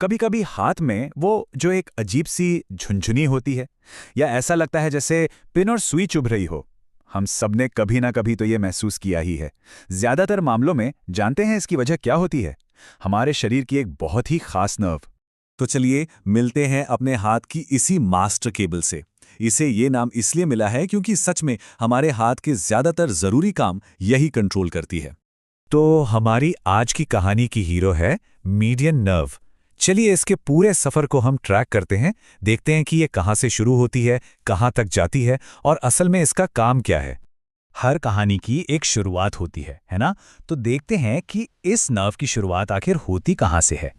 कभी कभी हाथ में वो जो एक अजीब सी झुनझुनी होती है, या ऐसा लगता है जैसे पिन और सुई चुभ रही हो। हम सबने कभी ना कभी तो ये महसूस किया ही है। ज्यादातर मामलों में जानते हैं इसकी वजह क्या होती है? हमारे शरीर की एक बहुत ही खास नर्व। तो चलिए मिलते हैं अपने हाथ की इसी मास्टर केबल से। इसे ये नाम इसलिए मिला है क्योंकि सच में हमारे हाथ के ज्यादातर जरूरी काम यही कंट्रोल करती है। तो हमारी आज की कहानी की हीरो है मीडियन नर्व। चलिए इसके पूरे सफर को हम ट्रैक करते हैं, देखते हैं कि ये कहाँ से शुरू होती है, कहाँ तक जाती है और असल में इसका काम क्या है। हर कहानी की एक शुरुआत होती है ना? तो देखते हैं कि इस नर्व की शुरुआत आखिर होती कहाँ से है।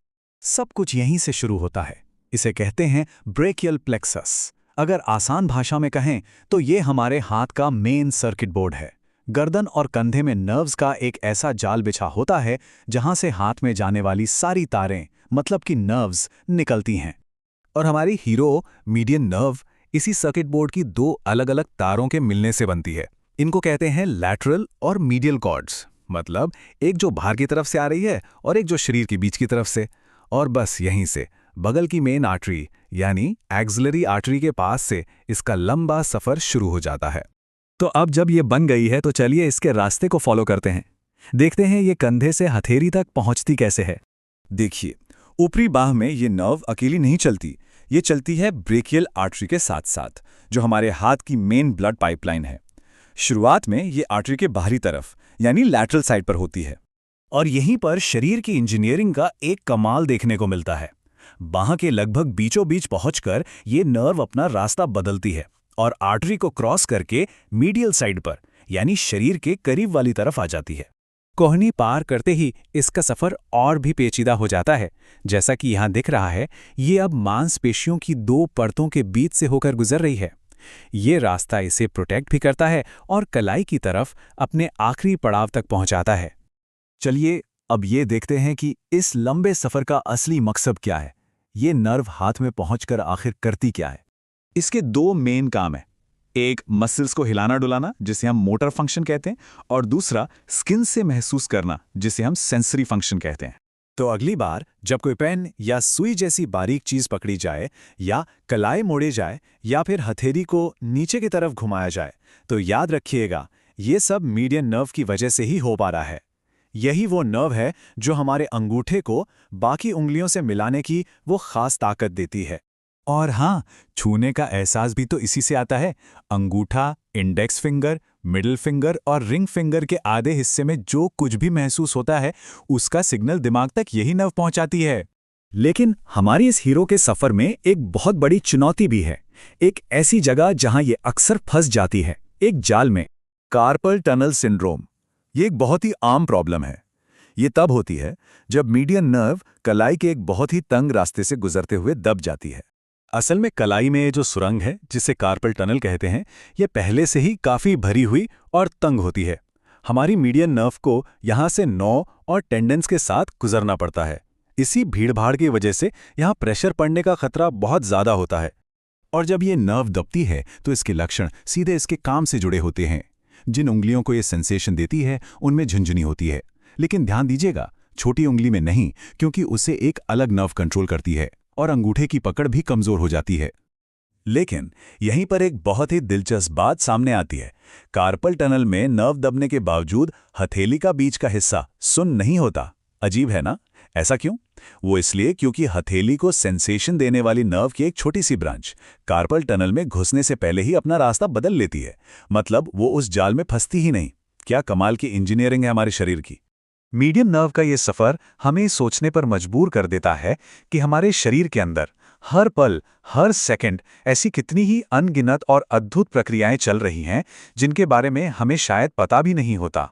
सब कुछ यहीं से शुरू होता है। इसे कहते हैं ब्रेकियल प्लेक्सस। अगर आसान भाषा में कहें तो ये हमारे हाथ का मेन सर्किट बोर्ड है। गर्दन और कंधे में नर्व्स का एक ऐसा जाल बिछा होता है जहां से हाथ में जाने वाली सारी तारें, मतलब कि नर्व्स, निकलती हैं। और हमारी हीरो मीडियन नर्व इसी सर्किट बोर्ड की दो अलग अलग तारों के मिलने से बनती है। इनको कहते हैं लैटरल और मीडियल कॉर्ड्स, मतलब एक जो बाहर की तरफ से आ रही है और एक जो शरीर के बीच की तरफ से। और बस यहीं से बगल की मेन आर्टरी यानी एक्सिलरी आर्टरी के पास से इसका लंबा सफर शुरू हो जाता है। तो अब जब ये बन गई है तो चलिए इसके रास्ते को फॉलो करते हैं। देखते हैं ये कंधे से हथेली तक पहुंचती कैसे है। देखिए, ऊपरी बाह में ये नर्व अकेली नहीं चलती, ये चलती है ब्रेकियल आर्टरी के साथ साथ, जो हमारे हाथ की मेन ब्लड पाइपलाइन है। शुरुआत में ये आर्टरी के बाहरी तरफ यानी लैटरल साइड पर होती है। और यहीं पर शरीर की इंजीनियरिंग का एक कमाल देखने को मिलता है। बाह के लगभग बीचों बीच पहुंचकर ये नर्व अपना रास्ता बदलती है और आर्टरी को क्रॉस करके मीडियल साइड पर यानी शरीर के करीब वाली तरफ आ जाती है। कोहनी पार करते ही इसका सफर और भी पेचीदा हो जाता है। जैसा कि यहाँ दिख रहा है, ये अब मांसपेशियों की दो परतों के बीच से होकर गुजर रही है। ये रास्ता इसे प्रोटेक्ट भी करता है और कलाई की तरफ अपने आखिरी पड़ाव तक पहुंचाता है। चलिए अब ये देखते हैं कि इस लंबे सफर का असली मकसद क्या है। ये नर्व हाथ में पहुंचकर आखिर करती क्या है। इसके दो मेन काम हैं। एक मसल्स को हिलाना डुलाना, जिसे हम मोटर फंक्शन कहते हैं, और दूसरा स्किन से महसूस करना, जिसे हम सेंसरी फंक्शन कहते हैं। तो अगली बार जब कोई पेन या सुई जैसी बारीक चीज पकड़ी जाए, या कलाई मोड़े जाए, या फिर हथेली को नीचे की तरफ घुमाया जाए, तो याद रखिएगा ये सब मीडियन नर्व की वजह से ही हो पा रहा है। यही वो नर्व है जो हमारे अंगूठे को बाकी उंगलियों से मिलाने की वो खास ताकत देती है। और हाँ, छूने का एहसास भी तो इसी से आता है। अंगूठा, इंडेक्स फिंगर, मिडिल फिंगर और रिंग फिंगर के आधे हिस्से में जो कुछ भी महसूस होता है, उसका सिग्नल दिमाग तक यही नर्व पहुंचाती है। लेकिन हमारी इस हीरो के सफर में एक बहुत बड़ी चुनौती भी है। एक ऐसी जगह जहां ये अक्सर फंस जाती है, एक जाल में। Carpal tunnel syndrome. ये एक बहुत ही आम प्रॉब्लम है। ये तब होती है जब मीडियन नर्व कलाई के एक बहुत ही तंग रास्ते से गुजरते हुए दब जाती है। असल में कलाई में ये जो सुरंग है, जिसे कार्पल टनल कहते हैं, ये पहले से ही काफी भरी हुई और तंग होती है। हमारी मीडियन नर्व को यहाँ से नौ और टेंडेंस के साथ गुजरना पड़ता है। इसी भीड़भाड़ की वजह से यहाँ प्रेशर पड़ने का खतरा बहुत ज्यादा होता है। और जब ये नर्व दबती है तो इसके लक्षण सीधे इसके काम से जुड़े होते हैं। जिन उंगलियों को ये सेंसेशन देती है उनमें झुंझुनी होती है, लेकिन ध्यान दीजिएगा, छोटी उंगली में नहीं, क्योंकि उसे एक अलग नर्व कंट्रोल करती है और अंगूठे की पकड़ भी कमजोर हो जाती है। लेकिन यहीं पर एक बहुत ही दिलचस्प बात सामने आती है। कार्पल टनल में नर्व दबने के बावजूद हथेली का बीच का हिस्सा सुन्न नहीं होता। अजीब है ना? ऐसा क्यों? वो इसलिए क्योंकि हथेली को सेंसेशन देने वाली नर्व की एक छोटी सी ब्रांच कार्पल टनल में घुसने से पहले ही अपना रास्ता बदल लेती है। मतलब वो उस जाल में फंसती ही नहीं। क्या कमाल की इंजीनियरिंग है हमारे शरीर की। मीडियन नर्व का ये सफर हमें सोचने पर मजबूर कर देता है कि हमारे शरीर के अंदर हर पल, हर सेकंड ऐसी कितनी ही अनगिनत और अद्भुत प्रक्रियाएं चल रही हैं जिनके बारे में हमें शायद पता भी नहीं होता।